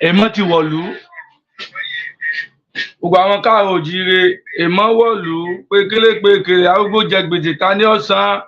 Èmọ́ ti wọ̀lú. Gbogbo àwọn káàrọ̀ òjíire èmọ́ wọ̀lú pé kéré arúgbó jẹ gbèsè ta ní ọ̀sán.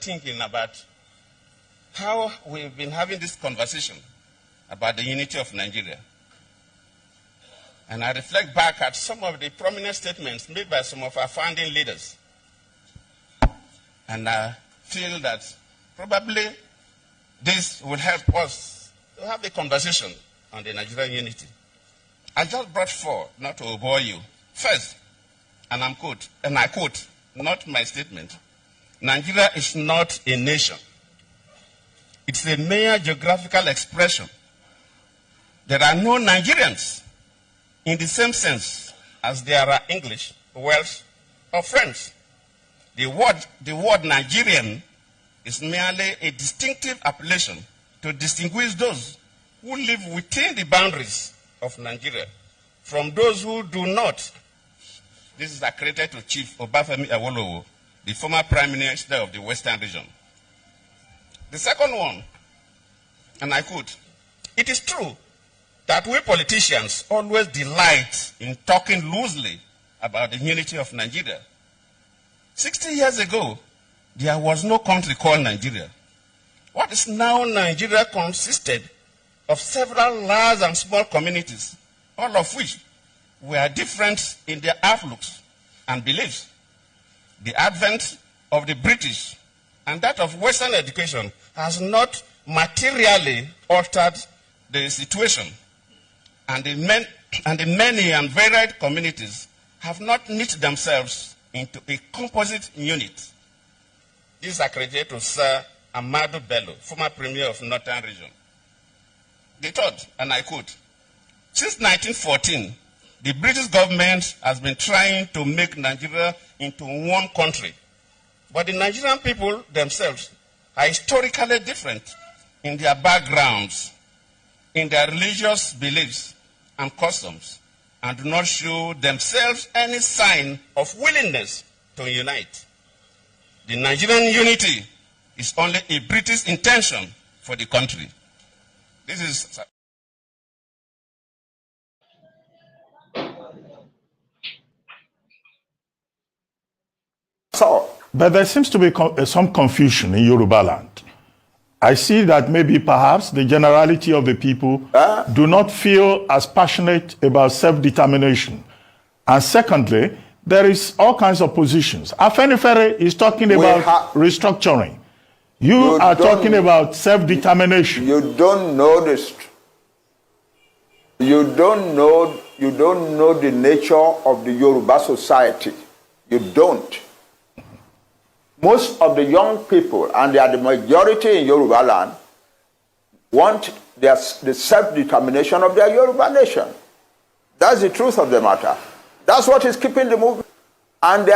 Thinking about how we've been having this conversation about the unity of Nigeria. And I reflect back at some of the prominent statements made by some of our founding leaders. And I feel that probably this will help us to have a conversation on the Nigerian unity. I just brought four, not to bore you. First, and I quote, not my statement, Nigeria is not a nation. It's a mere geographical expression. There are no Nigerians in the same sense as there are English, Welsh, or French. The word Nigerian is merely a distinctive appellation to distinguish those who live within the boundaries of Nigeria from those who do not. This is accredited to Chief Obafemi Awolowo, the former Prime Minister of the Western region. The second one, and I quote, it is true that we politicians always delight in talking loosely about the unity of Nigeria. 60 years ago, there was no country called Nigeria. What is now Nigeria consisted of several large and small communities, all of which were different in their outlooks and beliefs. The advent of the British and that of Western education has not materially altered the situation, and the many and varied communities have not knit themselves into a composite unit. This is accredited to Sir Ahmadu Bello, former Premier of Northern Region. The third, and I quote, since 1914, the British government has been trying to make Nigeria into one country. But the Nigerian people themselves are historically different in their backgrounds, in their religious beliefs and customs, and do not show themselves any sign of willingness to unite. The Nigerian unity is only a British intention for the country. This is... But there seems to be some confusion in Yoruba land. I see that maybe perhaps the generality of the people do not feel as passionate about self-determination. And secondly, there is all kinds of positions. Afenifere is talking about restructuring. You are talking about self-determination. You don't know this. You don't know the nature of the Yoruba society. You don't. Most of the young people, and they are the majority in Yoruba land, want the self-determination of their Yoruba nation. That's the truth of the matter. That's what is keeping the movement. And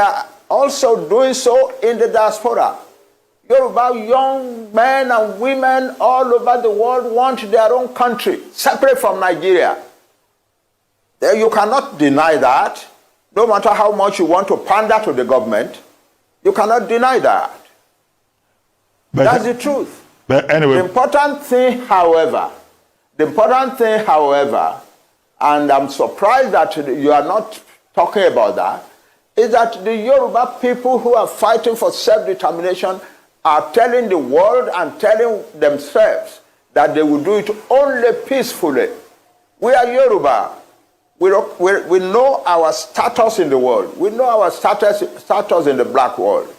also doing so in the diaspora. Yoruba young men and women all over the world want their own country, separate from Nigeria. You cannot deny that. No matter how much you want to pander to the government, you cannot deny that. But that's the truth. But anyway, the important thing, however, and I'm surprised that you are not talking about that, is that the Yoruba people who are fighting for self-determination are telling the world and telling themselves that they will do it only peacefully. We are Yoruba. We know our status in the world. We know our status in the black world.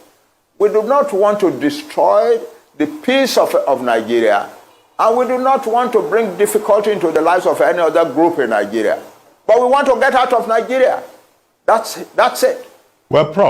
We do not want to destroy the peace of Nigeria, and we do not want to bring difficulty into the lives of any other group in Nigeria. But we want to get out of Nigeria. That's it. Well, Prof.